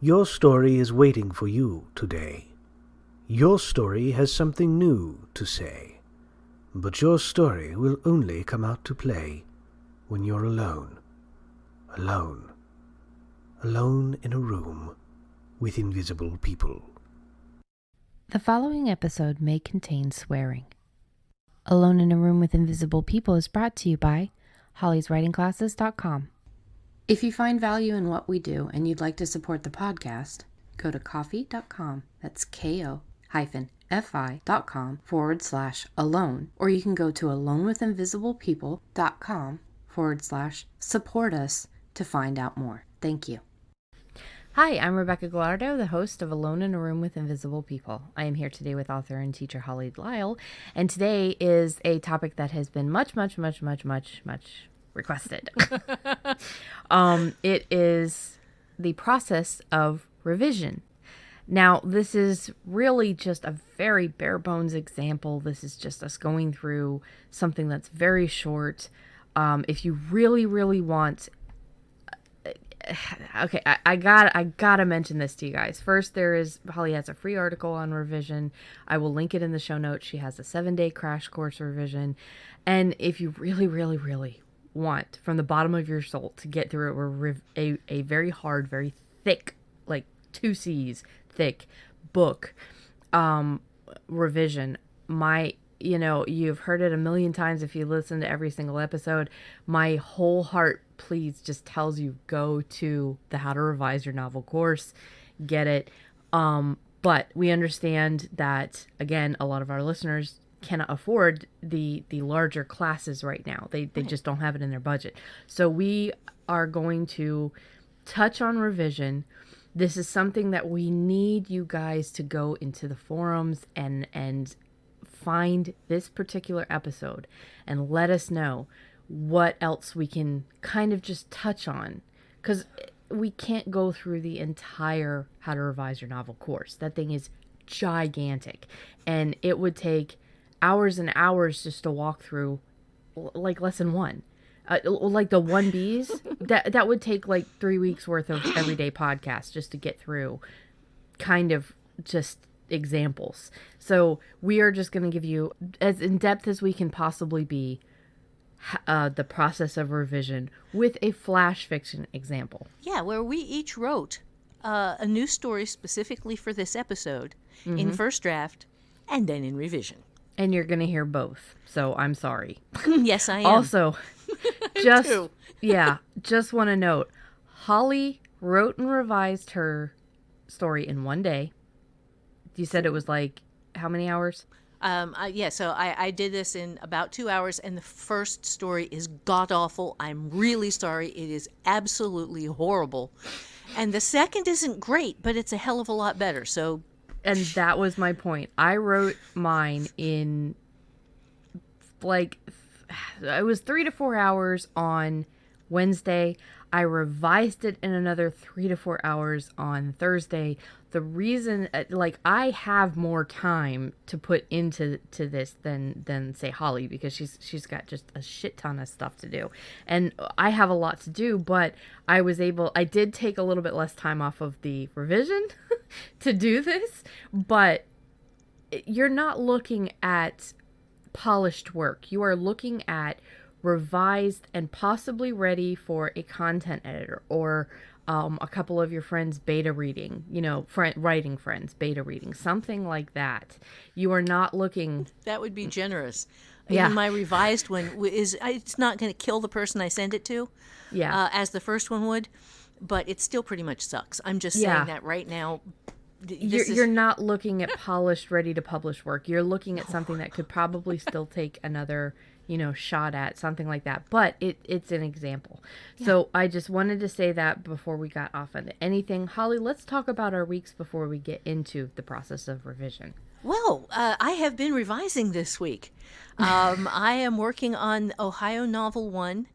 Your story is waiting for you today. Your story has something new to say. But your story will only come out to play when you're alone. Alone. Alone in a room with invisible people. The following episode may contain swearing. Alone in a Room with Invisible People is brought to you by hollyswritingclasses.com. If you find value in what we do and you'd like to support the podcast, go to ko-fi.com. That's ko-fi.com/alone, or you can go to alonewithinvisiblepeople.com/support us to find out more. Thank you. Hi, I'm Rebecca Galardo, the host of Alone in a Room with Invisible People. I am here today with author and teacher Holly Lisle, and today is a topic that has been much requested. It is the process of revision. Now, this is really just a very bare bones example. This is just us going through something that's very short. If you really want... Okay, I gotta mention this to you guys. First, Holly has a free article on revision. I will link it in the show notes. She has a 7-day crash course revision. And if you really want, from the bottom of your soul, to get through a very hard, very thick, like 2 C's thick book, revision, you've heard it a million times if you listen to every single episode. My whole heart, please, just tells you go to the How to Revise Your Novel course, get it. But we understand that, again, a lot of our listeners cannot afford the larger classes right now. They just don't have it in their budget. So we are going to touch on revision. This is something that we need you guys to go into the forums and find this particular episode and let us know what else we can kind of just touch on, because we can't go through the entire How to Revise Your Novel course. That thing is gigantic, and it would take hours and hours just to walk through, like lesson 1, like the 1Bs. that would take like 3 weeks worth of everyday podcasts just to get through, kind of just examples. So we are just going to give you, as in depth as we can possibly be, the process of revision with a flash fiction example. Yeah, where we each wrote a new story specifically for this episode in first draft and then in revision. And you're going to hear both, so I'm sorry. Yes, I am. Also, just want to note, Holly wrote and revised her story in 1 day. You said it was like, how many hours? So I did this in about 2 hours, and the first story is god-awful. I'm really sorry. It is absolutely horrible. And the second isn't great, but it's a hell of a lot better. So, and that was my point. I wrote mine in, like, it was 3 to 4 hours on Wednesday. I revised it in another 3 to 4 hours on Thursday. The reason, I have more time to put into this than say Holly, because she's got just a shit ton of stuff to do, and I have a lot to do. But I did take a little bit less time off of the revision to do this. But you're not looking at polished work. You are looking at revised and possibly ready for a content editor or a couple of your friends beta reading, writing friends beta reading, something like that. You are not looking... That would be generous. Yeah. Even my revised one it's not going to kill the person I send it to, as the first one would, but it still pretty much sucks. I'm just saying that right now. You're not looking at polished, ready to publish work. You're looking at something that could probably still take another shot at, something like that. But it's an example. Yeah. So I just wanted to say that before we got off into anything. Holly, let's talk about our weeks before we get into the process of revision. Well, I have been revising this week. I am working on Ohio Novel 1,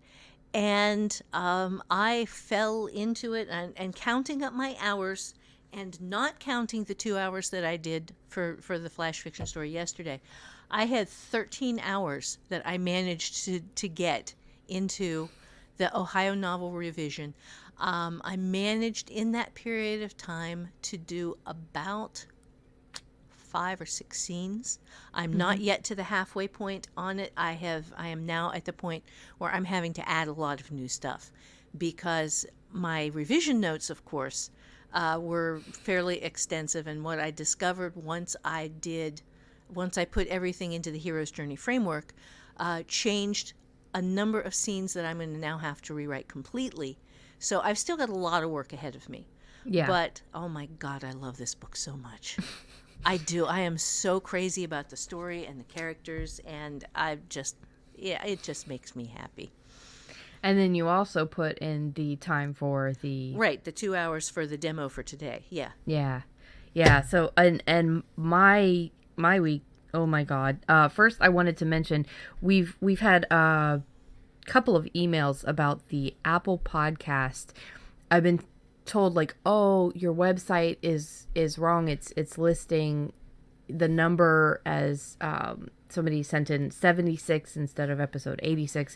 and I fell into it and counting up my hours and not counting the 2 hours that I did for the flash fiction story yesterday. I had 13 hours that I managed to get into the Ohio novel revision. I managed in that period of time to do about 5 or 6 scenes. I'm not yet to the halfway point on it. I am now at the point where I'm having to add a lot of new stuff because my revision notes, of course, were fairly extensive. And what I discovered once I put everything into the hero's journey framework, changed a number of scenes that I'm going to now have to rewrite completely. So I've still got a lot of work ahead of me. Yeah. But, oh my God, I love this book so much. I do. I am so crazy about the story and the characters, and it just makes me happy. And then you also put in the time for the... Right, the 2 hours for the demo for today. Yeah. Yeah. Yeah, so, and my week, oh my God. First, I wanted to mention, we've had a couple of emails about the Apple podcast. I've been told, like, oh, your website is wrong. It's listing the number as somebody sent in 76 instead of episode 86.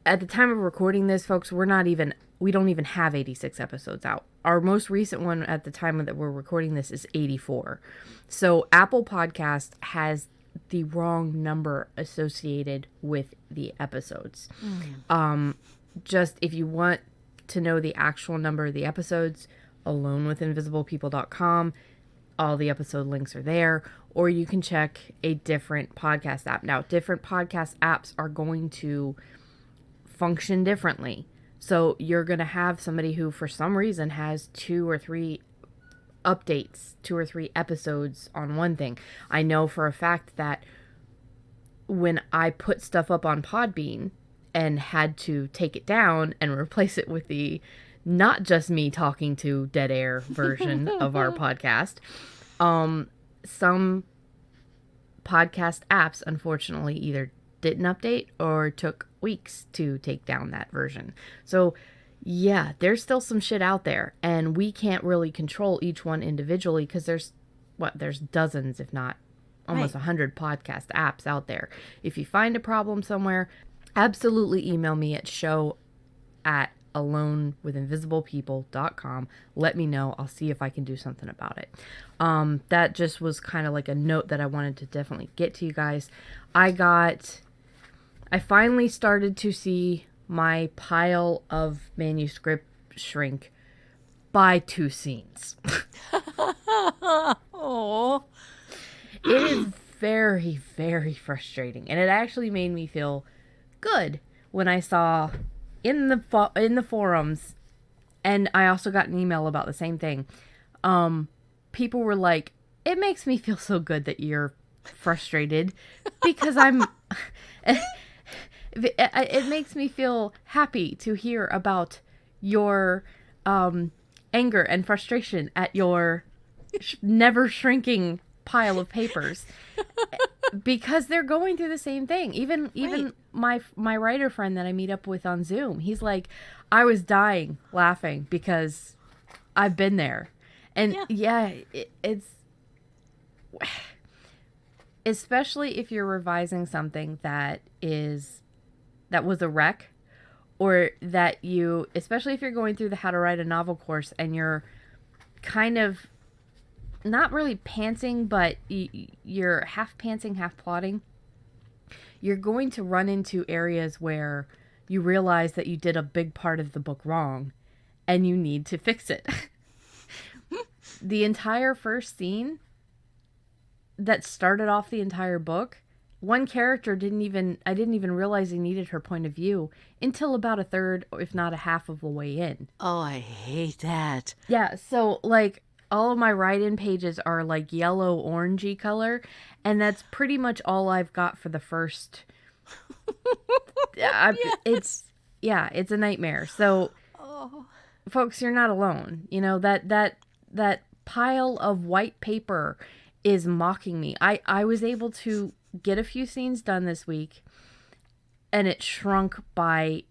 At the time of recording this, folks, we don't even have 86 episodes out. Our most recent one at the time that we're recording this is 84. So Apple Podcast has the wrong number associated with the episodes. Just if you want to know the actual number of the episodes, alonewithinvisiblepeople.com. All the episode links are there, or you can check a different podcast app. Now, different podcast apps are going to function differently. So you're going to have somebody who, for some reason, has 2 or 3 updates, 2 or 3 episodes on one thing. I know for a fact that when I put stuff up on Podbean and had to take it down and replace it with the not just me talking to dead air version of our podcast, some podcast apps, unfortunately, either didn't update or took weeks to take down that version. So yeah, there's still some shit out there, and we can't really control each one individually because there's dozens, if not almost 100 podcast apps out there. If you find a problem somewhere, absolutely email me at show@alonewithinvisiblepeople.com. Let me know. I'll see if I can do something about it. That just was kind of like a note that I wanted to definitely get to you guys. I finally started to see my pile of manuscript shrink by 2 scenes. Oh. It is very, very frustrating. And it actually made me feel good when I saw in the forums, and I also got an email about the same thing. People were like, it makes me feel so good that you're frustrated because it makes me feel happy to hear about your anger and frustration at your never shrinking pile of papers, because they're going through the same thing. Even my writer friend that I meet up with on Zoom, he's like, I was dying laughing because I've been there. And it's especially if you're revising something that was a wreck, or that especially if you're going through the How to Write a Novel course and you're kind of not really pantsing, but you're half pantsing, half plotting, you're going to run into areas where you realize that you did a big part of the book wrong and you need to fix it. The entire first scene that started off the entire book, one character I didn't even realize he needed her point of view until about a third, if not a half of the way in. Oh, I hate that. Yeah, so like all of my write-in pages are like yellow orangey color, and that's pretty much all I've got for the first. It's a nightmare. So, folks, you're not alone. You know, that pile of white paper is mocking me. I was able to get a few scenes done this week, and it shrunk by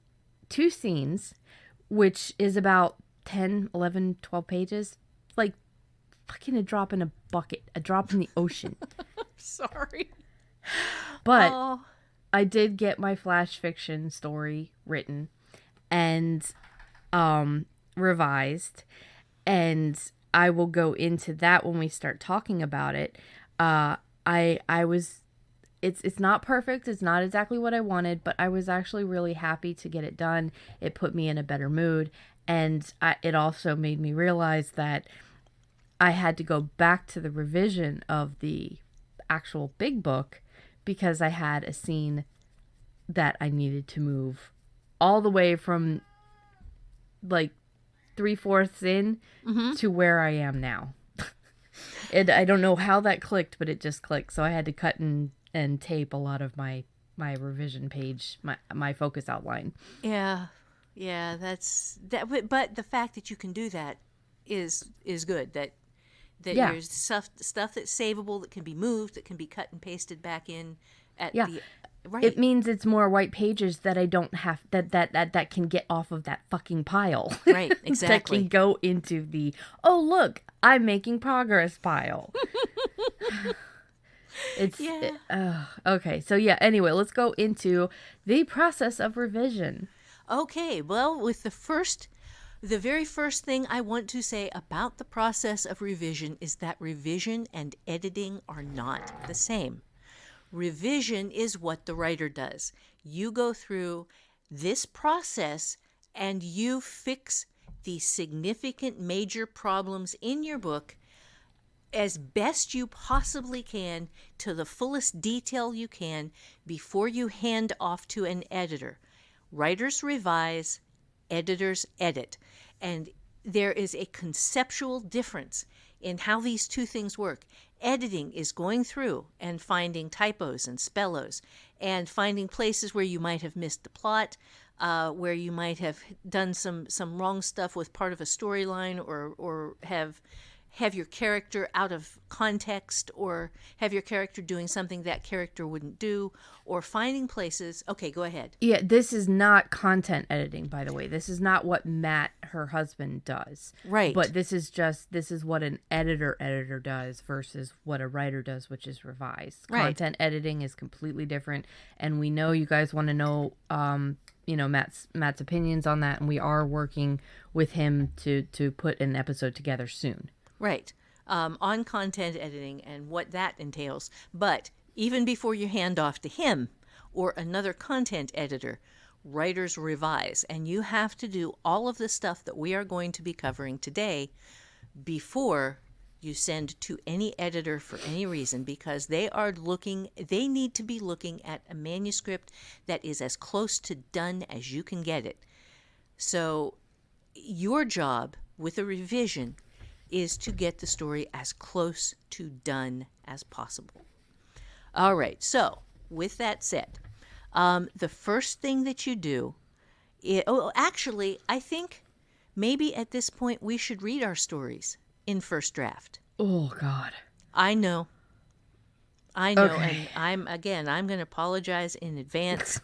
2 scenes, which is about 10, 11, 12 pages. Like fucking a drop in a bucket, a drop in the ocean. Sorry. But I did get my flash fiction story written, and revised, and I will go into that when we start talking about it. I was, it's not perfect. It's not exactly what I wanted, but I was actually really happy to get it done. It put me in a better mood. And it also made me realize that I had to go back to the revision of the actual big book because I had a scene that I needed to move all the way from like 3/4 in to where I am now. And I don't know how that clicked, but it just clicked. So I had to cut and tape a lot of my revision page, my focus outline. Yeah. Yeah, that's that. But the fact that you can do that is good. That Yeah. there's stuff that's savable, that can be moved, that can be cut and pasted back in at Yeah. the right. It means it's more white pages that I don't have that can get off of that fucking pile. Right, That exactly. can go into the, oh look, I'm making progress pile. It's Yeah. okay. So yeah, anyway, let's go into the process of revision. Okay, well, with the very first thing I want to say about the process of revision is that revision and editing are not the same. Revision is what the writer does. You go through this process and you fix the significant major problems in your book as best you possibly can to the fullest detail you can before you hand off to an editor. Writers revise, editors edit. And there is a conceptual difference in how these two things work. Editing is going through and finding typos and spellos and finding places where you might have missed the plot, where you might have done some wrong stuff with part of a storyline, or have your character out of context, or have your character doing something that character wouldn't do, or finding places. Okay, go ahead. Yeah, this is not content editing, by the way. This is not what Matt, her husband, does. Right. But this is what an editor does versus what a writer does, which is revise. Right. Content editing is completely different, and we know you guys want to know Matt's opinions on that, and we are working with him to put an episode together soon. Right. On content editing and what that entails. But even before you hand off to him or another content editor, writers revise. And you have to do all of the stuff that we are going to be covering today before you send to any editor for any reason, because they need to be looking at a manuscript that is as close to done as you can get it. So your job with a revision is to get the story as close to done as possible. All right, so with that said, the first thing that you do, actually, I think maybe at this point we should read our stories in first draft. Oh, God. I know. Okay. And I'm going to apologize in advance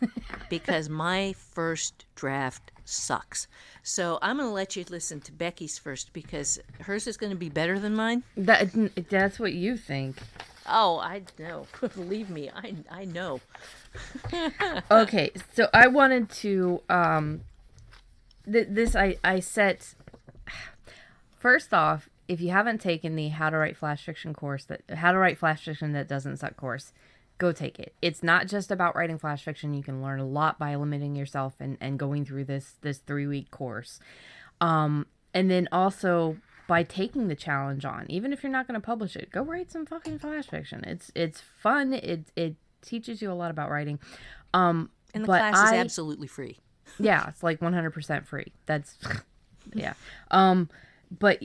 because my first draft sucks. So I'm going to let you listen to Becky's first because hers is going to be better than mine. That's what you think. Oh, I know. Believe me, I know. Okay, so I wanted to I set. First off, if you haven't taken the How to Write Flash Fiction course, How to Write Flash Fiction That Doesn't Suck course, go take it. It's not just about writing flash fiction. You can learn a lot by limiting yourself and going through this 3-week course. And then also by taking the challenge on, even if you're not going to publish it, go write some fucking flash fiction. It's fun. It teaches you a lot about writing. And the class is absolutely free. Yeah, it's like 100% free. That's yeah. But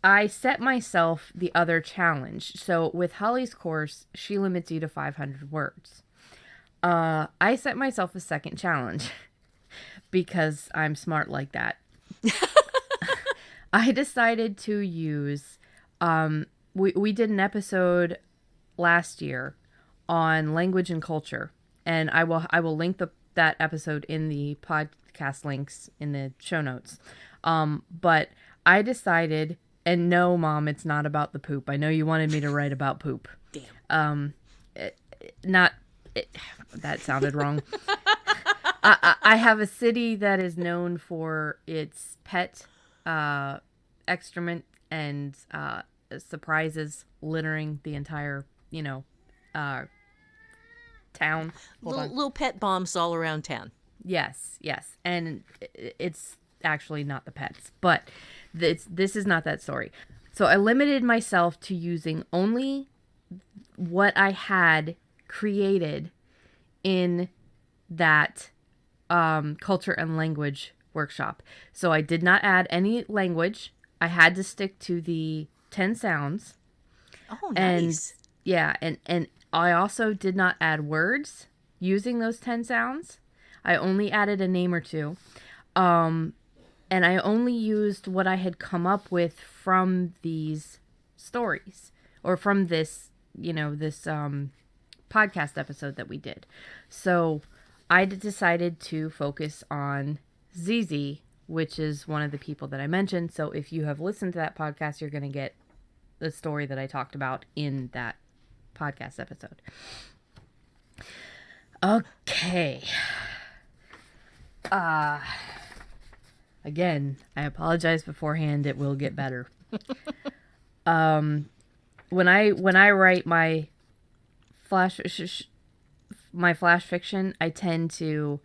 I set myself the other challenge. So with Holly's course, she limits you to 500 words. I set myself a second challenge because I'm smart like that. I decided to use, we did an episode last year on language and culture, and I will link that episode in the podcast links in the show notes. But I decided, and no, Mom, it's not about the poop. I know you wanted me to write about poop. Damn. That sounded wrong. I have a city that is known for its pet excrement and surprises littering the entire, town. Hold on. Little pet bombs all around town. Yes, yes. And it's actually not the pets, but this is not that story. So I limited myself to using only what I had created in that culture and language workshop. So I did not add any language. I had to stick to the 10 sounds. Oh, nice. And yeah, and I also did not add words using those 10 sounds. I only added a name or two. And I only used what I had come up with from these stories or from this, this podcast episode that we did. So I decided to focus on Zizi, which is one of the people that I mentioned. So if you have listened to that podcast, you're going to get the story that I talked about in that podcast episode. Okay. Again, I apologize beforehand. It will get better. When I write my flash fiction, I tend to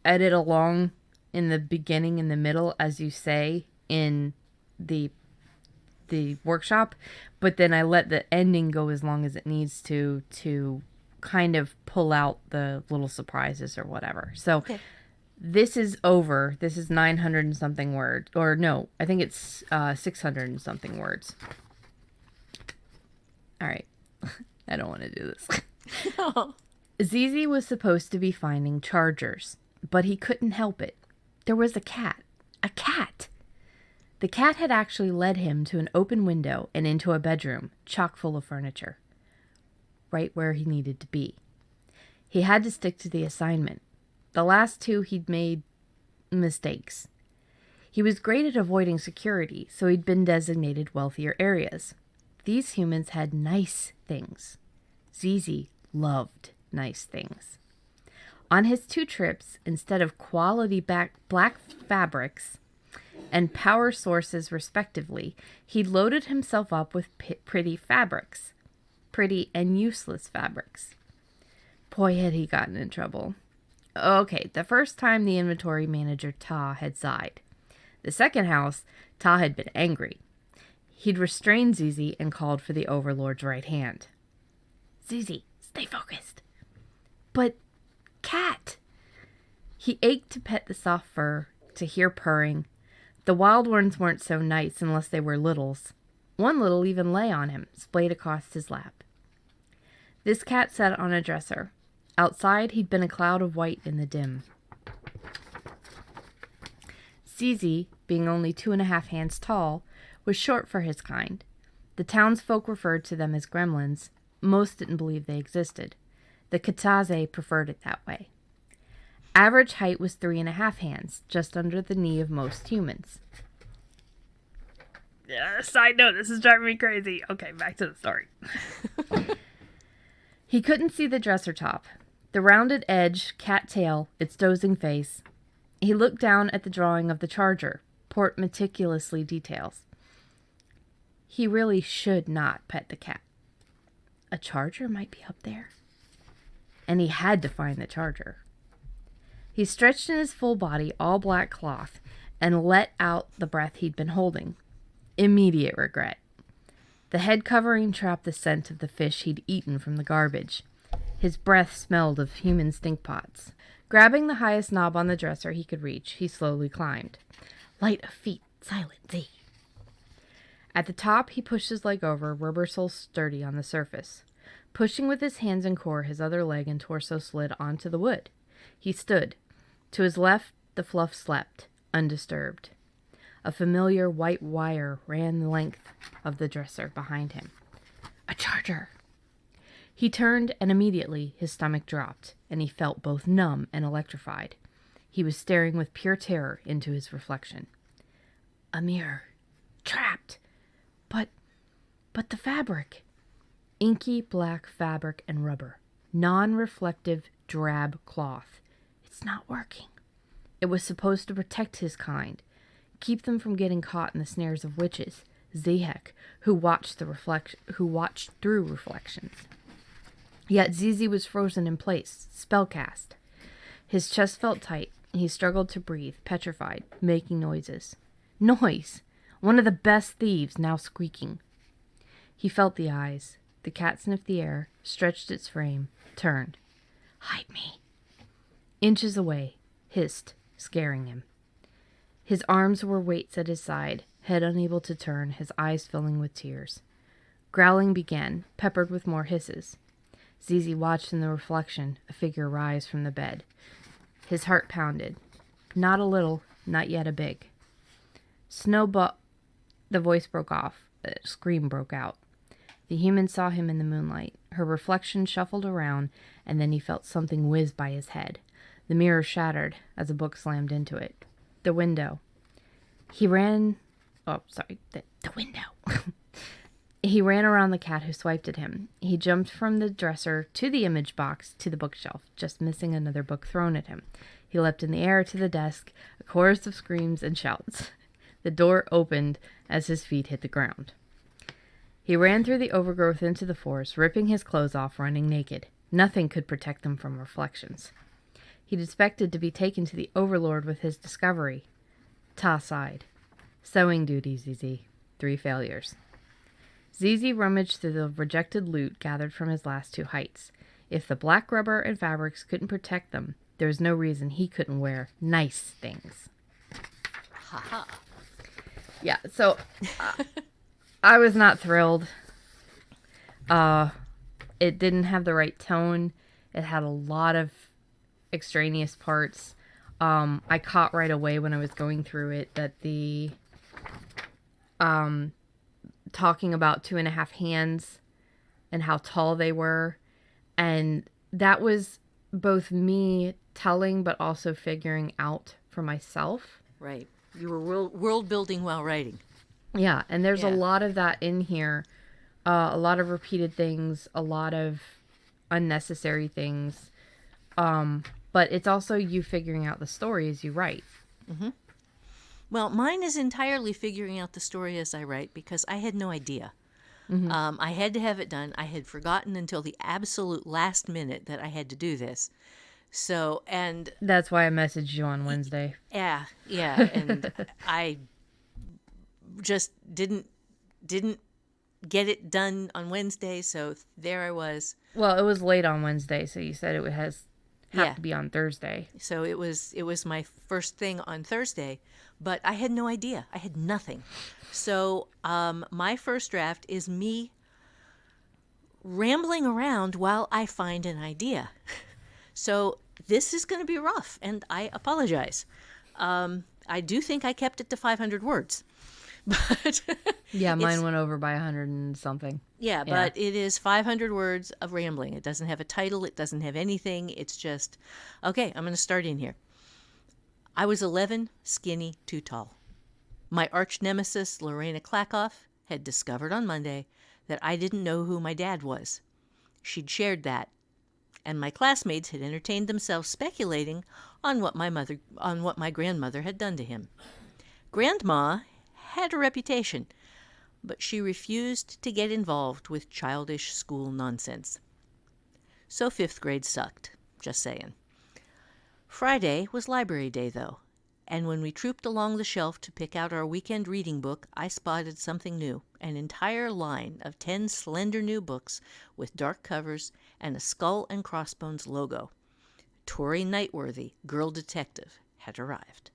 edit along in the beginning and the middle, as you say in the workshop, but then I let the ending go as long as it needs to kind of pull out the little surprises or whatever. So okay. This is over. This is 900 and something words. Or no, I think it's 600 and something words. All right. I don't want to do this. No. Zizi was supposed to be finding chargers, but he couldn't help it. There was a cat. A cat! The cat had actually led him to an open window and into a bedroom, chock full of furniture. Right where he needed to be. He had to stick to the assignment. The last two he'd made mistakes. He was great at avoiding security, so he'd been designated wealthier areas. These humans had nice things. Zizi loved nice things. On his 2 trips, instead of quality black fabrics and power sources respectively, he loaded himself up with pretty fabrics. Pretty and useless fabrics. Boy, had he gotten in trouble. Okay, the first time the inventory manager, Ta, had sighed. The second house, Ta had been angry. He'd restrained Zizi and called for the overlord's right hand. Zizi, stay focused. But, cat! He ached to pet the soft fur, to hear purring. The wild ones weren't so nice unless they were littles. One little even lay on him, splayed across his lap. This cat sat on a dresser. Outside, he'd been a cloud of white in the dim. Zizi, being only 2.5 hands tall, was short for his kind. The townsfolk referred to them as gremlins. Most didn't believe they existed. The Kataze preferred it that way. Average height was 3.5 hands, just under the knee of most humans. Side note, this is driving me crazy. Okay, back to the story. He couldn't see the dresser top. The rounded edge, cat tail, its dozing face. He looked down at the drawing of the charger, Port meticulously details. He really should not pet the cat. A charger might be up there. And he had to find the charger. He stretched in his full body, all black cloth, and let out the breath he'd been holding. Immediate regret. The head covering trapped the scent of the fish he'd eaten from the garbage. His breath smelled of human stink pots. Grabbing the highest knob on the dresser he could reach, he slowly climbed. Light of feet, silent Z. At the top, he pushed his leg over, rubber sole sturdy on the surface. Pushing with his hands and core, his other leg and torso slid onto the wood. He stood. To his left, the fluff slept, undisturbed. A familiar white wire ran the length of the dresser behind him. A charger! He turned, and immediately his stomach dropped, and he felt both numb and electrified. He was staring with pure terror into his reflection. A mirror. Trapped! But the fabric. Inky black fabric and rubber. Non-reflective drab cloth. It's not working. It was supposed to protect his kind. keep them from getting caught in the snares of witches, Zehek, who watched through reflections. Yet Zizi was frozen in place, spellcast. His chest felt tight, and he struggled to breathe, petrified, making noises. Noise! One of the best thieves, now squeaking. He felt the eyes. The cat sniffed the air, stretched its frame, turned. Hide me. Inches away, hissed, scaring him. His arms were weights at his side, head unable to turn, his eyes filling with tears. Growling began, peppered with more hisses. Zizi watched in the reflection a figure rise from the bed. His heart pounded. Not a little, not yet a big. The voice broke off. A scream broke out. The human saw him in the moonlight. Her reflection shuffled around, and then he felt something whiz by his head. The mirror shattered as a book slammed into it. The window. He ran... Oh, sorry. The window. He ran around the cat who swiped at him. He jumped from the dresser to the image box to the bookshelf, just missing another book thrown at him. He leapt in the air to the desk, a chorus of screams and shouts. The door opened as his feet hit the ground. He ran through the overgrowth into the forest, ripping his clothes off, running naked. Nothing could protect them from reflections. He'd expected to be taken to the Overlord with his discovery. Ta sighed. Sewing duty, Zizi. 3 failures. Zizi rummaged through the rejected loot gathered from his last 2 heights. If the black rubber and fabrics couldn't protect them, there was no reason he couldn't wear nice things. Ha-ha. Yeah, so I was not thrilled. It didn't have the right tone. It had a lot of extraneous parts. I caught right away when I was going through it that the talking about 2.5 hands and how tall they were, and that was both me telling but also figuring out for myself. Right. You were world building while writing. Yeah, and there's a lot of that in here. A lot of repeated things, a lot of unnecessary things. But it's also you figuring out the story as you write. Mm-hmm. Well, mine is entirely figuring out the story as I write because I had no idea. Mm-hmm. I had to have it done. I had forgotten until the absolute last minute that I had to do this. So, and... That's why I messaged you on Wednesday. Yeah. And I just didn't get it done on Wednesday, so there I was. Well, it was late on Wednesday, so you said it have to be on Thursday. So it was my first thing on Thursday, but I had no idea. I had nothing. So my first draft is me rambling around while I find an idea. So this is going to be rough, and I apologize. I do think I kept it to 500 words. But yeah, mine went over by 100 and something. Yeah, but it is 500 words of rambling. It doesn't have a title. It doesn't have anything. It's just, okay, I'm going to start in here. I was 11, skinny, too tall. My arch nemesis, Lorena Klakoff, had discovered on Monday that I didn't know who my dad was. She'd shared that, and my classmates had entertained themselves speculating on what my grandmother had done to him. Grandma had a reputation, but she refused to get involved with childish school nonsense. So 5th grade sucked, just saying. Friday was library day, though, and when we trooped along the shelf to pick out our weekend reading book, I spotted something new, an entire line of 10 slender new books with dark covers and a skull and crossbones logo. Tori Nightworthy, Girl Detective, had arrived.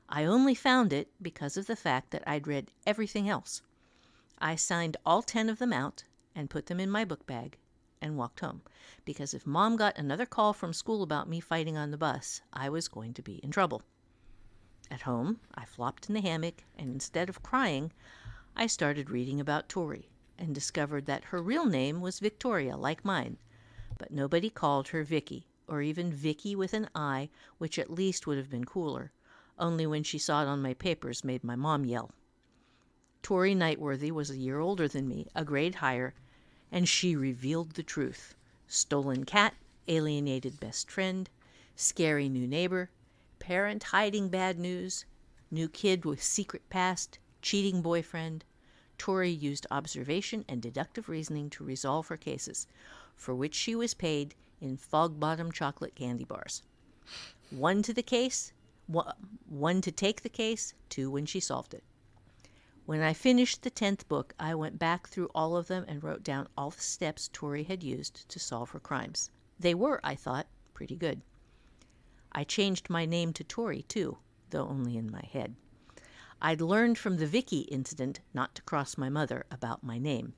I only found it because of the fact that I'd read everything else. I signed all 10 of them out and put them in my book bag and walked home, because if Mom got another call from school about me fighting on the bus, I was going to be in trouble. At home, I flopped in the hammock, and instead of crying, I started reading about Tori and discovered that her real name was Victoria, like mine, but nobody called her Vicky, or even Vicky with an I, which at least would have been cooler. Only when she saw it on my papers made my mom yell. Tori Nightworthy was a year older than me, a grade higher, and she revealed the truth. Stolen cat, alienated best friend, scary new neighbor, parent hiding bad news, New kid with secret past, cheating boyfriend. Tori used observation and deductive reasoning to resolve her cases, for which she was paid in fog-bottom chocolate candy bars. One to the case, one to take the case, two when she solved it. When I finished the 10th book, I went back through all of them and wrote down all the steps Tori had used to solve her crimes. They were, I thought, pretty good. I changed my name to Tori, too, though only in my head. I'd learned from the Vicky incident not to cross my mother about my name.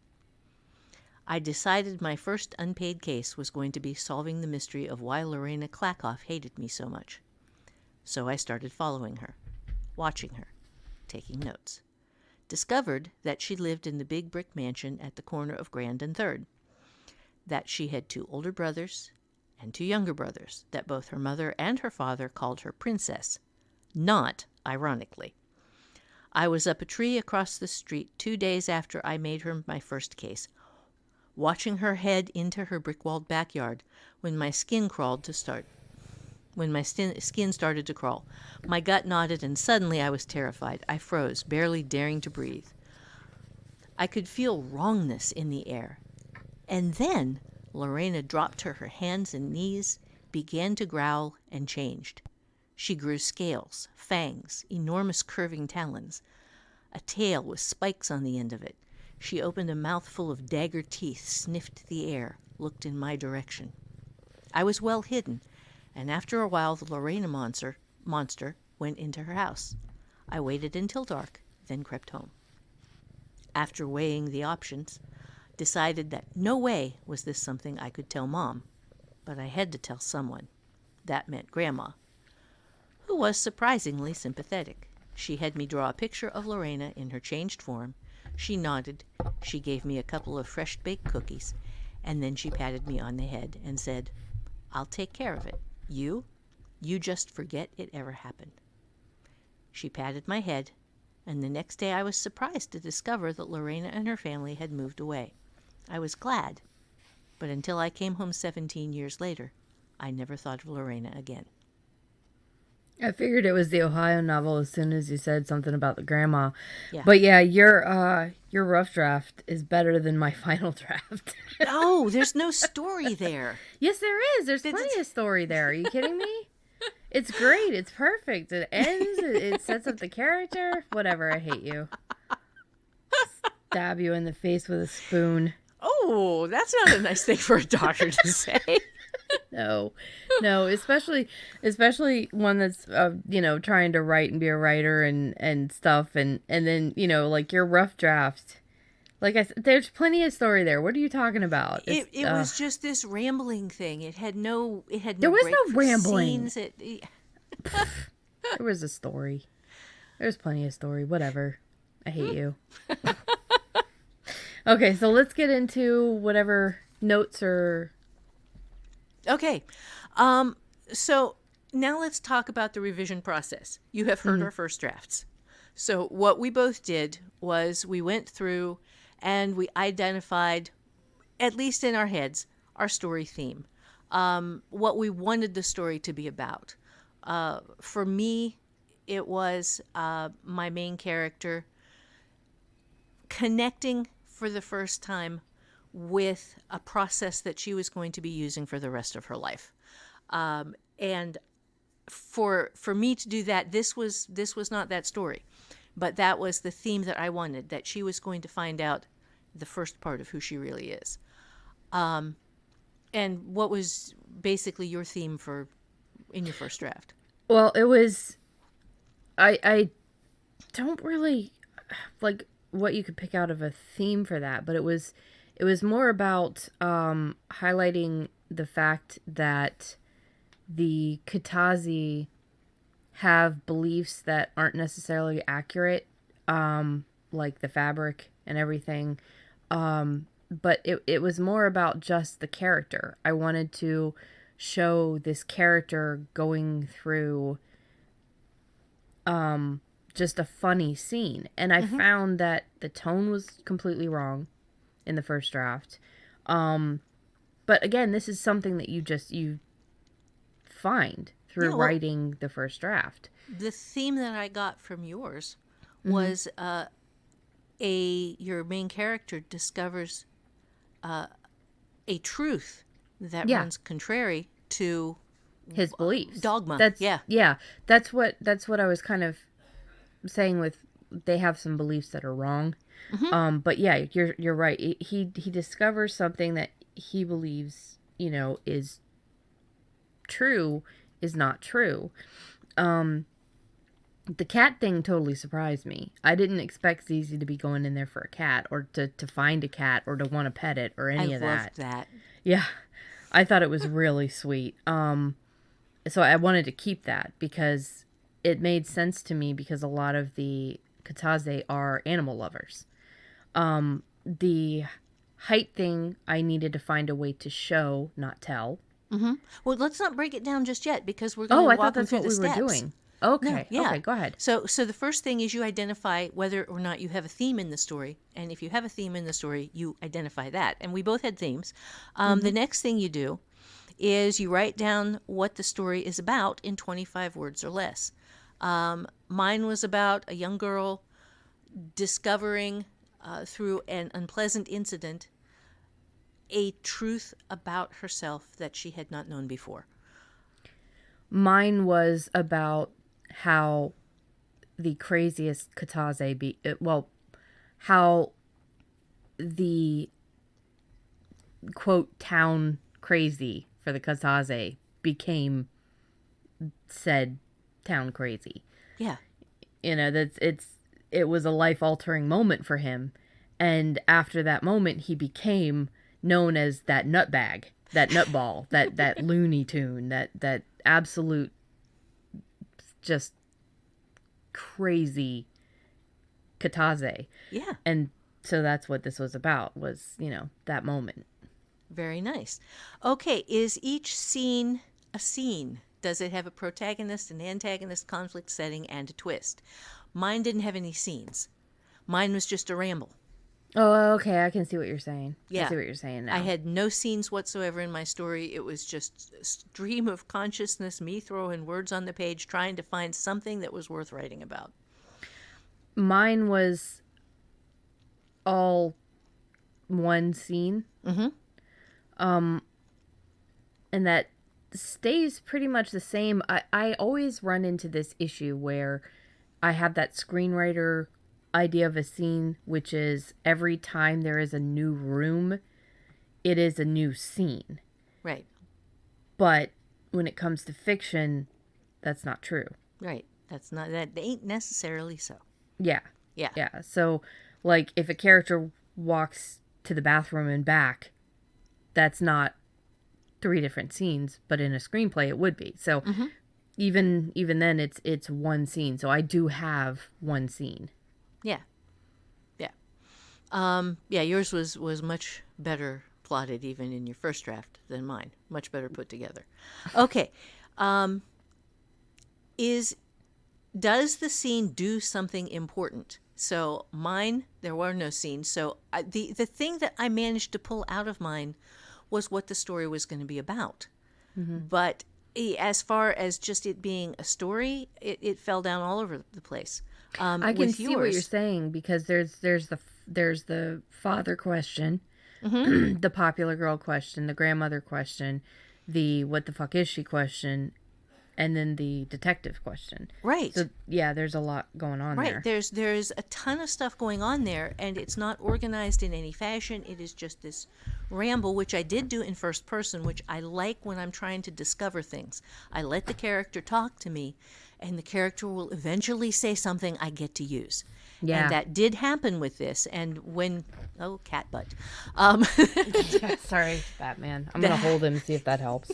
I decided my first unpaid case was going to be solving the mystery of why Lorena Klakoff hated me so much. So I started following her, watching her, taking notes. Discovered that she lived in the big brick mansion at the corner of Grand and 3rd, that she had 2 older brothers and 2 younger brothers, that both her mother and her father called her Princess, not ironically. I was up a tree across the street 2 days after I made her my first case, watching her head into her brick-walled backyard when my skin started to crawl. My gut knotted, and suddenly I was terrified. I froze, barely daring to breathe. I could feel wrongness in the air. And then Lorena dropped to her hands and knees, began to growl, and changed. She grew scales, fangs, enormous curving talons, a tail with spikes on the end of it. She opened a mouthful of dagger teeth, sniffed the air, looked in my direction. I was well hidden, and after a while the Lorena monster went into her house. I waited until dark, then crept home. After weighing the options, decided that no way was this something I could tell Mom, but I had to tell someone. That meant Grandma, who was surprisingly sympathetic. She had me draw a picture of Lorena in her changed form. She nodded. She gave me a couple of fresh-baked cookies, and then she patted me on the head and said, "I'll take care of it. You just forget it ever happened." She patted my head, and the next day I was surprised to discover that Lorena and her family had moved away. I was glad, but until I came home 17 years later, I never thought of Lorena again. I figured it was the Ohio novel as soon as you said something about the grandma. Yeah. But yeah, your rough draft is better than my final draft. No, there's no story there. Yes, there is. There's plenty of story there. Are you kidding me? It's great. It's perfect. It ends. It sets up the character. Whatever. I hate you. Stab you in the face with a spoon. Oh, that's not a nice thing for a doctor to say. No, especially one that's trying to write and be a writer and stuff, and then like your rough draft. Like I said, there's plenty of story there. What are you talking about? It was just this rambling thing. It had no. There was no rambling. Scenes. There was a story. There's plenty of story. Whatever. I hate you. Okay, so let's get into whatever notes or. Okay, so now let's talk about the revision process. You have heard our first drafts. So what we both did was we went through and we identified, at least in our heads, our story theme, what we wanted the story to be about. For me, it was my main character connecting for the first time with a process that she was going to be using for the rest of her life. And for me to do that, this was not that story, but that was the theme that I wanted, that she was going to find out the first part of who she really is. And what was basically your theme in your first draft? Well, it was, I don't really like what you could pick out of a theme for that, but it was more about highlighting the fact that the Katazi have beliefs that aren't necessarily accurate, like the fabric and everything. But it was more about just the character. I wanted to show this character going through just a funny scene. And I found that the tone was completely wrong in the first draft. But again, this is something that you find through writing the first draft. the theme that I got from yours was your main character discovers a truth that Yeah. runs contrary to His beliefs. dogma. That's Yeah. yeah. That's what I was kind of saying with they have some beliefs that are wrong. But yeah, you're right. He discovers something that he believes, is true is not true. The cat thing totally surprised me. I didn't expect Zizi to be going in there for a cat or to find a cat or to want to pet it or any I of loved that. that. Yeah. I thought it was really sweet. So I wanted to keep that because it made sense to me because a lot of the Kataze are animal lovers. The height thing, I needed to find a way to show, not tell. Well, let's not break it down just yet because we're going Oh, to I walk thought them that's through what the we steps. were doing. Okay. No, yeah. Okay, go ahead. So the first thing is you identify whether or not you have a theme in the story, and if you have a theme in the story, you identify that. And we both had themes. The next thing you do is you write down what the story is about in 25 words or less. Mine was about a young girl discovering through an unpleasant incident a truth about herself that she had not known before. Mine was about how the craziest Kataze how the quote town crazy for the Kataze became said town crazy. Yeah. It was a life altering moment for him, and after that moment he became known as that nutbag, that nutball, that Looney Tune, that absolute just crazy Kataze. Yeah. And so that's what this was about, was, that moment. Very nice. Okay, is each scene a scene? Does it have a protagonist, an antagonist, conflict setting, and a twist? Mine didn't have any scenes. Mine was just a ramble. Oh, okay, I can see what you're saying. Yeah. I see what you're saying now. I had no scenes whatsoever in my story. It was just a stream of consciousness, me throwing words on the page, trying to find something that was worth writing about. Mine was all one scene. And that stays pretty much the same. I always run into this issue where I have that screenwriter idea of a scene, which is every time there is a new room, it is a new scene. Right. But when it comes to fiction, that's not true. Right. That ain't necessarily so. Yeah. Yeah. Yeah. So, like, if a character walks to the bathroom and back, that's not 3 different scenes, but in a screenplay it would be. So even then it's one scene. So I do have one scene. Yeah. Yeah. Yeah, yours was much better plotted even in your first draft than mine. Much better put together. Okay. Does the scene do something important? So mine, there were no scenes. So the thing that I managed to pull out of mine was what the story was going to be about. But as far as just it being a story, it fell down all over the place. I can see what you're saying because there's the father question, the popular girl question, the grandmother question, the what the fuck is she question, and then the detective question. Right. So yeah, there's a lot going on there. Right. There's a ton of stuff going on there, and it's not organized in any fashion. It is just this ramble, which I did do in first person, which I like when I'm trying to discover things. I let the character talk to me, and the character will eventually say something I get to use. Yeah. And that did happen with this. And when cat butt. Sorry, Batman. I'm gonna hold him and see if that helps.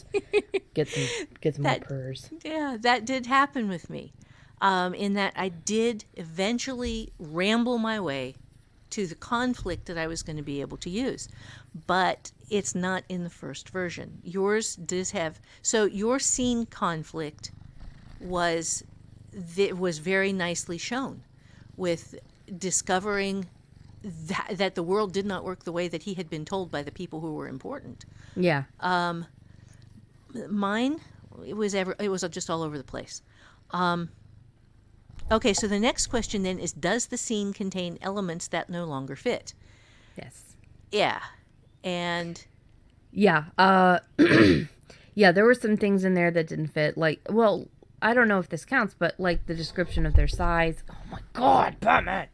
Get some more purrs. Yeah, that did happen with me. In that I did eventually ramble my way to the conflict that I was going to be able to use. But it's not in the first version. Yours does have... So your scene conflict was very nicely shown with discovering that the world did not work the way that he had been told by the people who were important. Yeah. Mine, it was just all over the place. Okay, so the next question then is, does the scene contain elements that no longer fit? Yes. Yeah. And Yeah. Yeah, there were some things in there that didn't fit. Like, well, I don't know if this counts, but like the description of their size. Oh my God, Batman!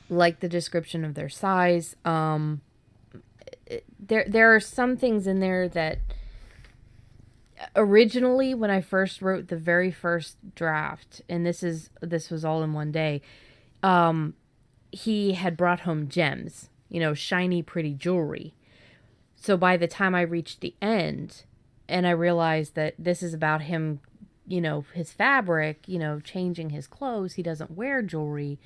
Like the description of their size. There are some things in there that originally, when I first wrote the very first draft, and this was all in one day, he had brought home gems, shiny, pretty jewelry. So by the time I reached the end, and I realized that this is about him, his fabric, changing his clothes, he doesn't wear jewelry.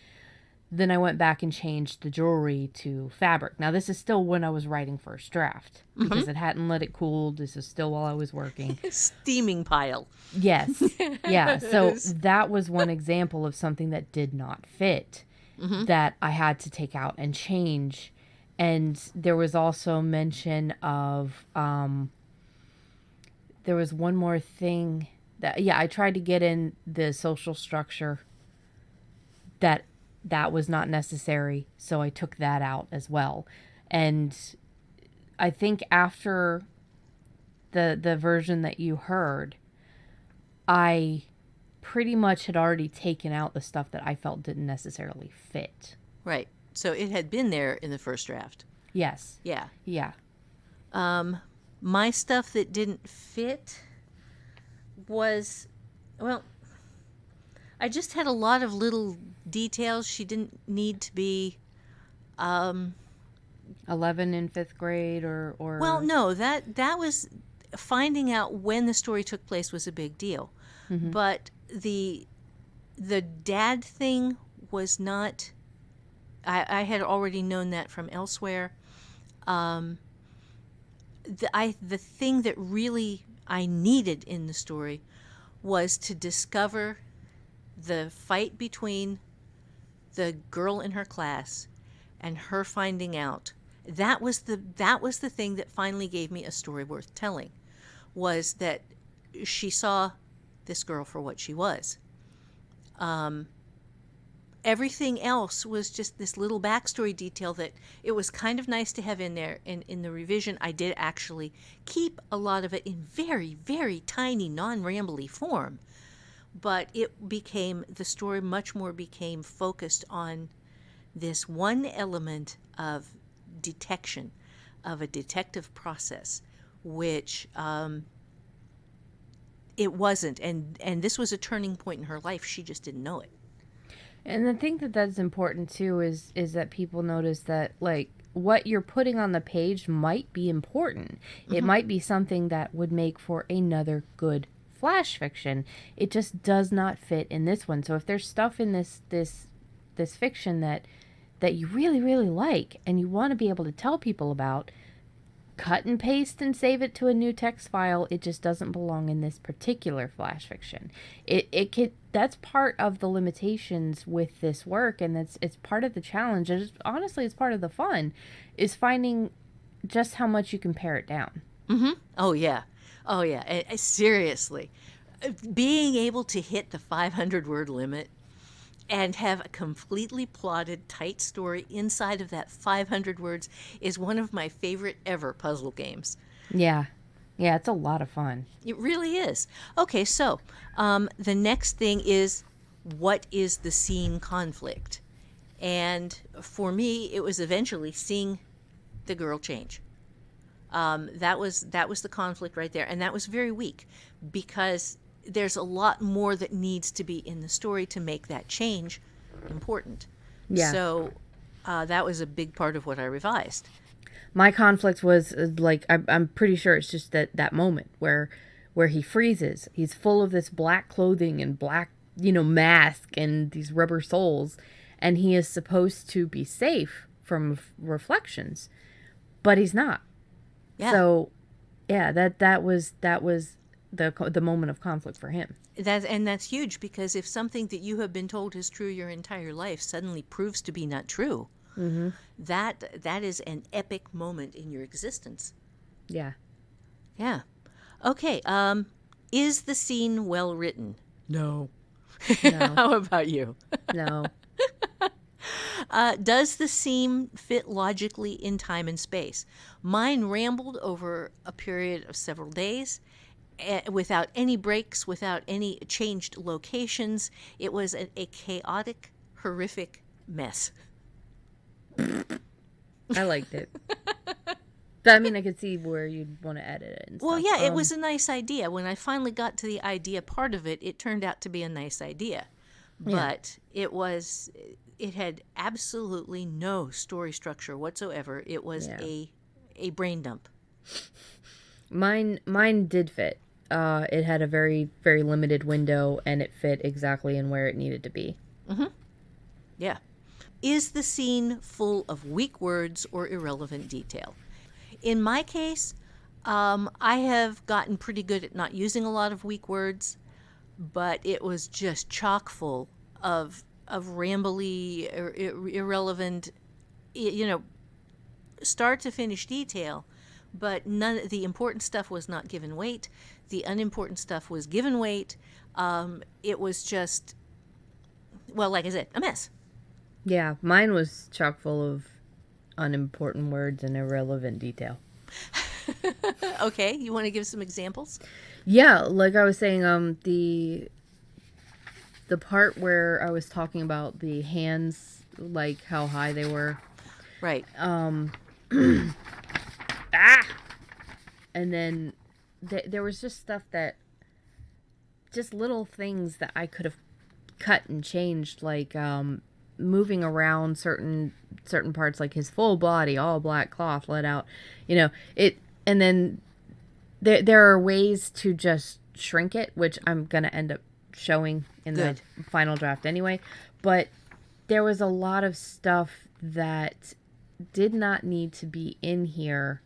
Then I went back and changed the jewelry to fabric. Now, this is still when I was writing first draft because it hadn't let it cool. This is still while I was working. steaming pile. Yes. Yeah. So that was one example of something that did not fit that I had to take out and change. And there was also mention of, there was one more thing that, I tried to get in the social structure that was not necessary, so I took that out as well. And I think after the version that you heard, I pretty much had already taken out the stuff that I felt didn't necessarily fit. Right. So it had been there in the first draft. Yes. Yeah. Yeah. My stuff that didn't fit was, well, I just had a lot of little details. She didn't need to be 11 in 5th grade or well, no, that was finding out when the story took place was a big deal. But the dad thing was not, I had already known that from elsewhere. The thing that really I needed in the story was to discover the fight between the girl in her class and her finding out. That was the thing that finally gave me a story worth telling, was that she saw this girl for what she was. Everything else was just this little backstory detail that it was kind of nice to have in there. And in the revision, I did actually keep a lot of it in very, very tiny, non-rambly form. But the story much more became focused on this one element of detection, of a detective process, which it wasn't. And this was a turning point in her life. She just didn't know it. And the thing that's important too is that people notice that, like, what you're putting on the page might be important. It might be something that would make for another good flash fiction. It just does not fit in this one. So if there's stuff in this fiction that you really, really like and you want to be able to tell people about, cut and paste and save it to a new text file. It just doesn't belong in this particular flash fiction. That's part of the limitations with this work, and it's part of the challenge. And honestly, it's part of the fun, is finding just how much you can pare it down. Oh yeah. Seriously, being able to hit the 500-word limit and have a completely plotted, tight story inside of that 500 words is one of my favorite ever puzzle games. Yeah, it's a lot of fun. It really is. Okay, so the next thing is, what is the scene conflict? And for me, it was eventually seeing the girl change. That was the conflict right there, and that was very weak because there's a lot more that needs to be in the story to make that change important. Yeah. So that was a big part of what I revised. My conflict was like, I'm pretty sure it's just that moment where he freezes. He's full of this black clothing and black, mask and these rubber soles, and he is supposed to be safe from reflections, but he's not. Yeah. So, yeah, that was the moment of conflict for him. That's huge, because if something that you have been told is true your entire life suddenly proves to be not true, that is an epic moment in your existence. Yeah. Yeah. Okay. Is the scene well written? No. No. How about you? No. Does the scene fit logically in time and space? Mine rambled over a period of several days without any breaks, without any changed locations. It was a chaotic, horrific mess. I liked it. But, I mean, I could see where you'd want to edit it and Well, stuff. yeah, it was a nice idea. When I finally got to the idea part of it, it turned out to be a nice idea. But it had absolutely no story structure whatsoever. It was a brain dump. Mine did fit. It had a very, very limited window, and it fit exactly in where it needed to be. Yeah. Is the scene full of weak words or irrelevant detail? In my case, I have gotten pretty good at not using a lot of weak words, but it was just chock full of rambly, irrelevant, start to finish detail, but the important stuff was not given weight. The unimportant stuff was given weight. It was just, well, like I said, a mess. Yeah, mine was chock full of unimportant words and irrelevant detail. Okay, you want to give some examples? Yeah, like I was saying, the part where I was talking about the hands, like how high they were. Right. And then there was just stuff that, just little things that I could have cut and changed, like moving around certain parts, like his full body, all black cloth let out, it, and then there are ways to just shrink it, which I'm gonna end up showing in the final draft anyway. But there was a lot of stuff that did not need to be in here,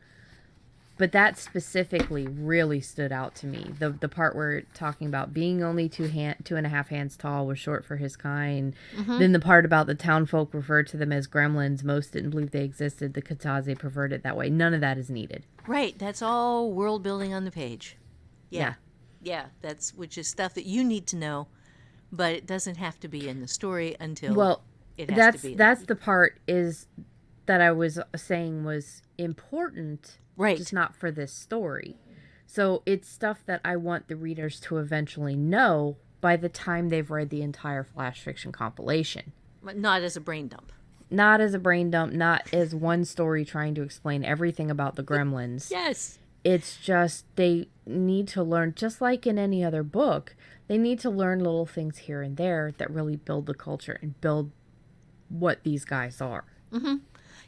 but that specifically really stood out to me. The part where talking about being only 2.5 hands tall was short for his kind. Then the part about the town folk referred to them as gremlins. Most didn't believe they existed. The Kataze preferred it that way. None of that is needed. Right. That's all world building on the page. Yeah. Yeah, which is stuff that you need to know, but it doesn't have to be in the story until it has to be. That's the part is that I was saying was important, right? Just not for this story. So it's stuff that I want the readers to eventually know by the time they've read the entire flash fiction compilation. But not as a brain dump. Not as a brain dump, not as one story trying to explain everything about the gremlins. Yes. It's just they need to learn, just like in any other book, they need to learn little things here and there that really build the culture and build what these guys are. Mm-hmm.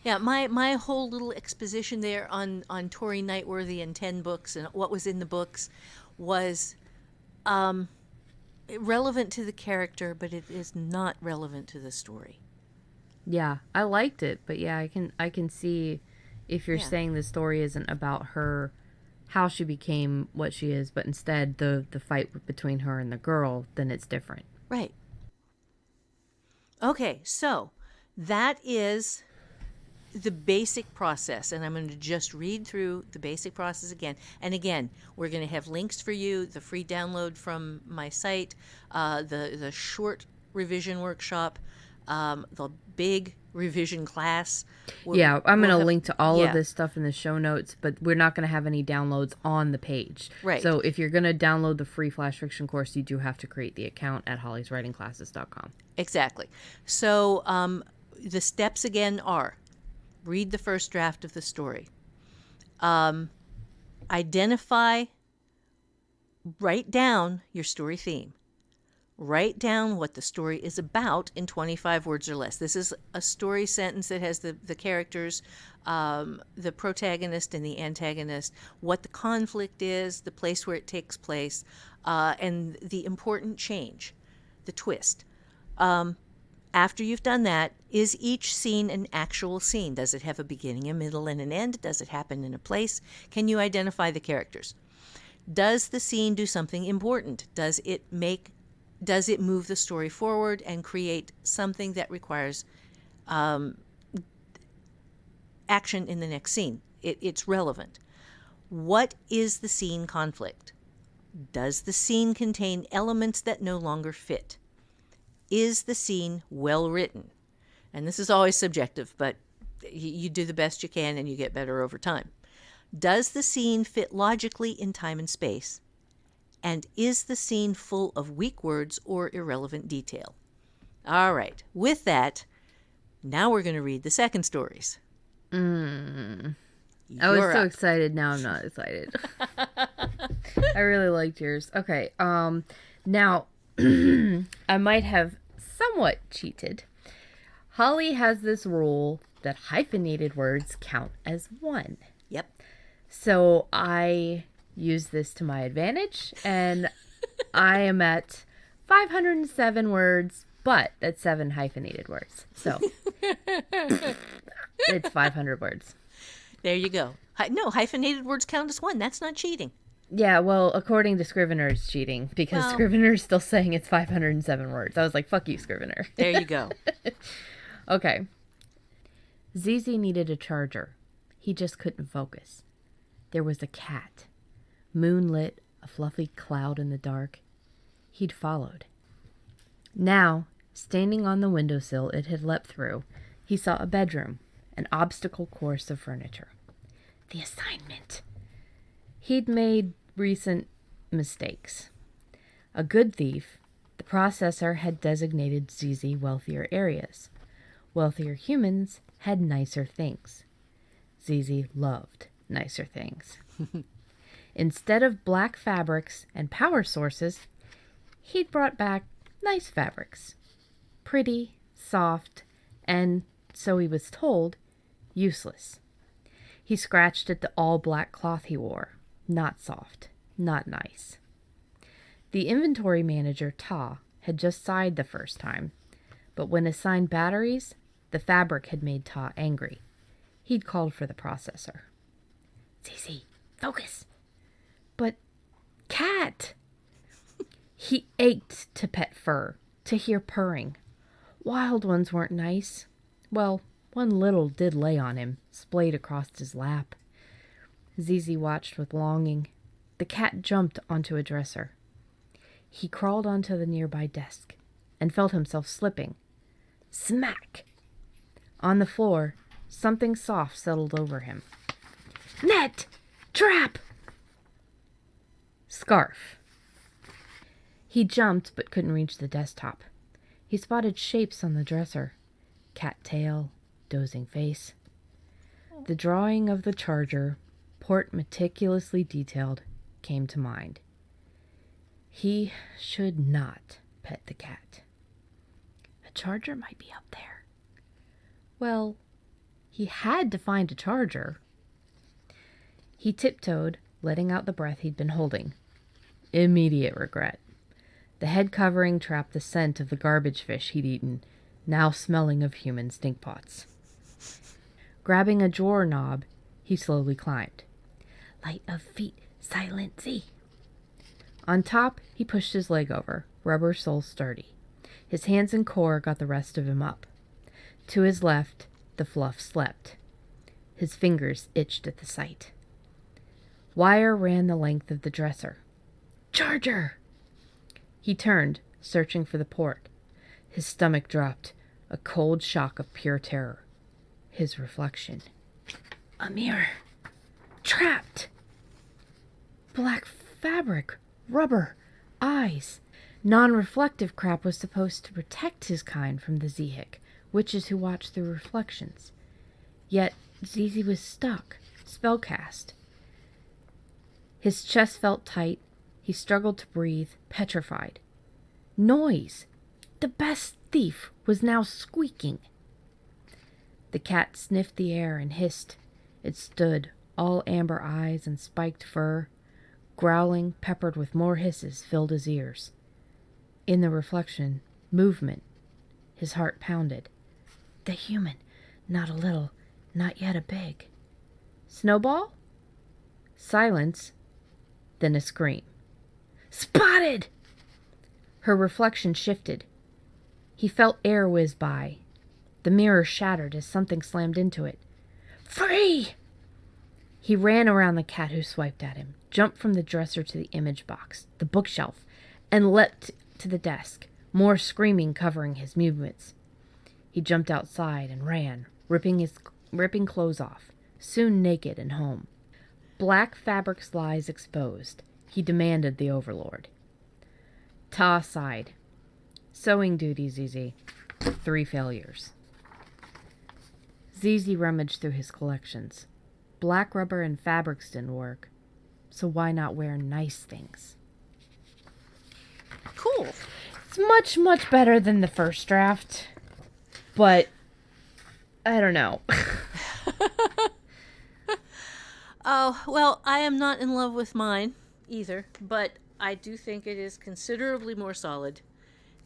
Yeah, my whole little exposition there on Tory Nightworthy and 10 books and what was in the books was relevant to the character, but it is not relevant to the story. Yeah, I liked it, but yeah, I can see if you're saying the story isn't about her, how she became what she is, but instead the fight between her and the girl, then it's different. Right. Okay, so that is the basic process, and I'm going to just read through the basic process again. And again, we're going to have links for you, the free download from my site, the short revision workshop, the big revision class. I'm going to link to all of this stuff in the show notes, but we're not going to have any downloads on the page. Right. So if you're going to download the free flash fiction course, you do have to create the account at hollyswritingclasses.com. Exactly. So the steps again are: read the first draft of the story. Identify, write down your story theme. Write down what the story is about in 25 words or less. This is a story sentence that has the characters, the protagonist and the antagonist, what the conflict is, the place where it takes place, and the important change, the twist. After you've done that, is each scene an actual scene? Does it have a beginning, a middle, and an end? Does it happen in a place? Can you identify the characters? Does the scene do something important? Does it move the story forward and create something that requires action in the next scene? It's relevant. What is the scene conflict? Does the scene contain elements that no longer fit? Is the scene well written? And this is always subjective, but you do the best you can and you get better over time. Does the scene fit logically in time and space? And is the scene full of weak words or irrelevant detail? All right. With that, now we're going to read the second stories. I was so excited. Now I'm not excited. I really liked yours. Okay. Now I might have somewhat cheated. Holly has this rule that hyphenated words count as one. Yep. So I use this to my advantage, and I am at 507 words, but that's 7 hyphenated words. So it's 500 words. There you go. No, hyphenated words count as one. That's not cheating. Yeah, well, according to Scrivener, it's cheating because Scrivener is still saying it's 507 words. I was like, fuck you, Scrivener. There you go. Okay. Zizi needed a charger. He just couldn't focus. There was a cat. Moonlit, a fluffy cloud in the dark. He'd followed. Now, standing on the windowsill it had leapt through, he saw a bedroom, an obstacle course of furniture. The assignment. He'd made recent mistakes. A good thief, the processor had designated Zizi wealthier areas. Wealthier humans had nicer things. Zizi loved nicer things. Instead of black fabrics and power sources, he'd brought back nice fabrics. Pretty, soft, and, so he was told, useless. He scratched at the all-black cloth he wore. Not soft, not nice. The inventory manager, Ta, had just sighed the first time, but when assigned batteries, the fabric had made Ta angry. He'd called for the processor. Zizi, focus. But, cat! He ached to pet fur, to hear purring. Wild ones weren't nice. Well, one little did lay on him, splayed across his lap. Zizi watched with longing. The cat jumped onto a dresser. He crawled onto the nearby desk and felt himself slipping. Smack! On the floor, something soft settled over him. Net! Trap! Scarf. He jumped but couldn't reach the desktop. He spotted shapes on the dresser. Cat tail, dozing face. The drawing of the charger, port meticulously detailed, came to mind. He should not pet the cat. A charger might be up there. Well, he had to find a charger. He tiptoed, letting out the breath he'd been holding. Immediate regret. The head covering trapped the scent of the garbage fish he'd eaten, now smelling of human stinkpots. Grabbing a drawer knob, he slowly climbed. Light of feet, silent Z. On top, he pushed his leg over, rubber sole sturdy. His hands and core got the rest of him up. To his left, the fluff slept. His fingers itched at the sight. Wire ran the length of the dresser. Charger! He turned, searching for the port. His stomach dropped, a cold shock of pure terror. His reflection. A mirror. Trapped! Black fabric, rubber, eyes. Non-reflective crap was supposed to protect his kind from the Zehik, witches who watch through reflections. Yet Zizi was stuck, spellcast. His chest felt tight. He struggled to breathe, petrified. Noise! The best thief was now squeaking. The cat sniffed the air and hissed. It stood, all amber eyes and spiked fur. Growling, peppered with more hisses, filled his ears. In the reflection, movement. His heart pounded. The human, not a little, not yet a big. Snowball? Silence, then a scream. Spotted! Her reflection shifted. He felt air whiz by. The mirror shattered as something slammed into it. Free! He ran around the cat who swiped at him, jumped from the dresser to the image box, the bookshelf, and leapt to the desk. more screaming covering his movements. He jumped outside and ran, ripping clothes off, soon naked and home. Black fabrics lies exposed, he demanded the overlord. Ta sighed. Sewing duty, Zizi. 3 failures. Zizi rummaged through his collections. Black rubber and fabrics didn't work, so why not wear nice things? Cool. It's much, much better than the first draft, but I don't know. Oh, well, I am not in love with mine either, but I do think it is considerably more solid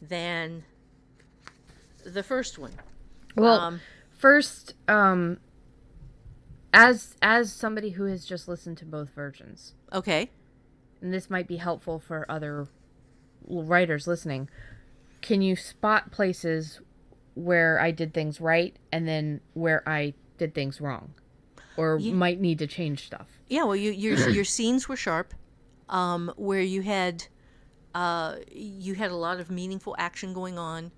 than the first one. Well, first, as somebody who has just listened to both versions, Okay. and this might be helpful for other writers listening, can you spot places where I did things right and then where I did things wrong, or might need to change stuff? Yeah, well, your scenes were sharp, where you had a lot of meaningful action going on.